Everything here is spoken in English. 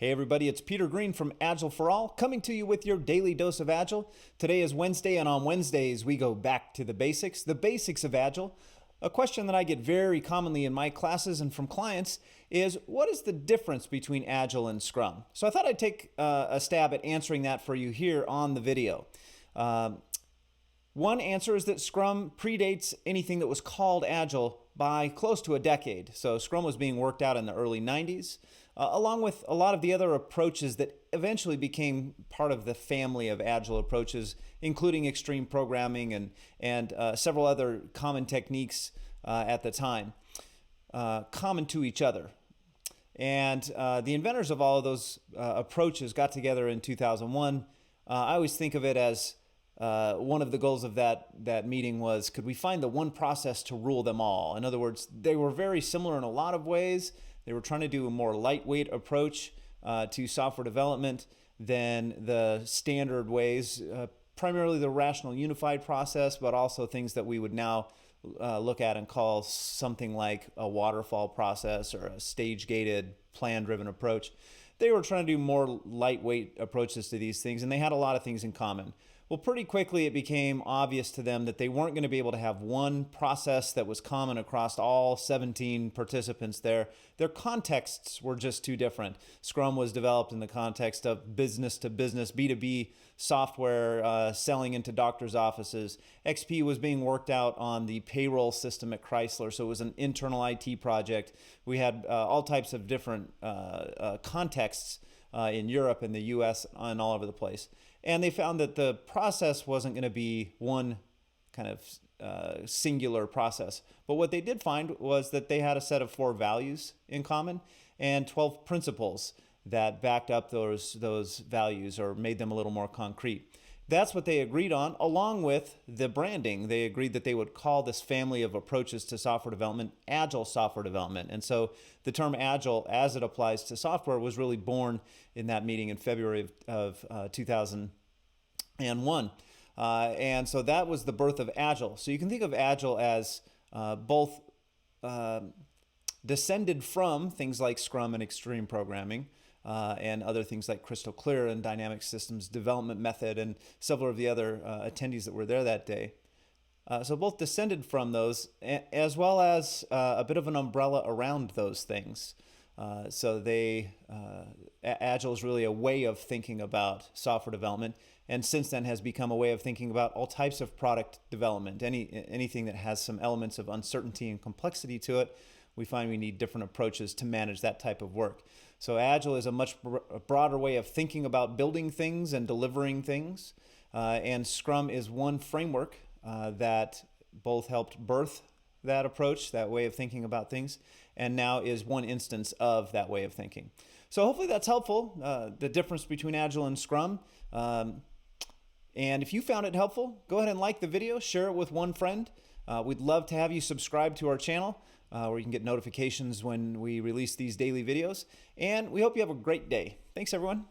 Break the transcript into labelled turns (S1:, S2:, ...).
S1: Hey everybody, it's Peter Green from Agile for All, coming to you with your daily dose of Agile. Today is Wednesday, and on Wednesdays we go back to the basics of Agile. A question that I get very commonly in my classes and from clients is, what is the difference between Agile and Scrum? So I thought I'd take a stab at answering that for you here on the video. One answer is that Scrum predates anything that was called Agile by close to a decade. So Scrum was being worked out in the early 90s, along with a lot of the other approaches that eventually became part of the family of Agile approaches, including extreme programming and several other common techniques at the time, common to each other. And the inventors of all of those approaches got together in 2001. I always think of it as one of the goals of that meeting was, could we find the one process to rule them all? In other words, they were very similar in a lot of ways. They were trying to do a more lightweight approach to software development than the standard ways, primarily the rational unified process, but also things that we would now look at and call something like a waterfall process or a stage-gated, plan-driven approach. They were trying to do more lightweight approaches to these things, and they had a lot of things in common. Well, pretty quickly it became obvious to them that they weren't going to be able to have one process that was common across all 17 participants there. Their contexts were just too different. Scrum was developed in the context of business to business, B2B software selling into doctors' offices. XP was being worked out on the payroll system at Chrysler, so it was an internal IT project. We had all types of different contexts in Europe and the US and all over the place. And they found that the process wasn't going to be one kind of singular process. But what they did find was that they had a set of 4 values in common and 12 principles that backed up those values or made them a little more concrete. That's what they agreed on, along with the branding. They agreed that they would call this family of approaches to software development Agile software development. And so the term Agile, as it applies to software, was really born in that meeting in February of 2001. And so that was the birth of Agile. So you can think of Agile as both descended from things like Scrum and extreme programming, and other things like Crystal Clear and Dynamic Systems Development Method and several of the other attendees that were there that day. So both descended from those, as well as a bit of an umbrella around those things. Agile is really a way of thinking about software development, and since then has become a way of thinking about all types of product development. Anything that has some elements of uncertainty and complexity to it, we find we need different approaches to manage that type of work. So Agile is a much broader way of thinking about building things and delivering things. And Scrum is one framework that both helped birth that approach, that way of thinking about things, and now is one instance of that way of thinking. So hopefully that's helpful, the difference between Agile and Scrum. And if you found it helpful, go ahead and like the video, share it with one friend. We'd love to have you subscribe to our channel, where you can get notifications when we release these daily videos. And we hope you have a great day. Thanks, everyone.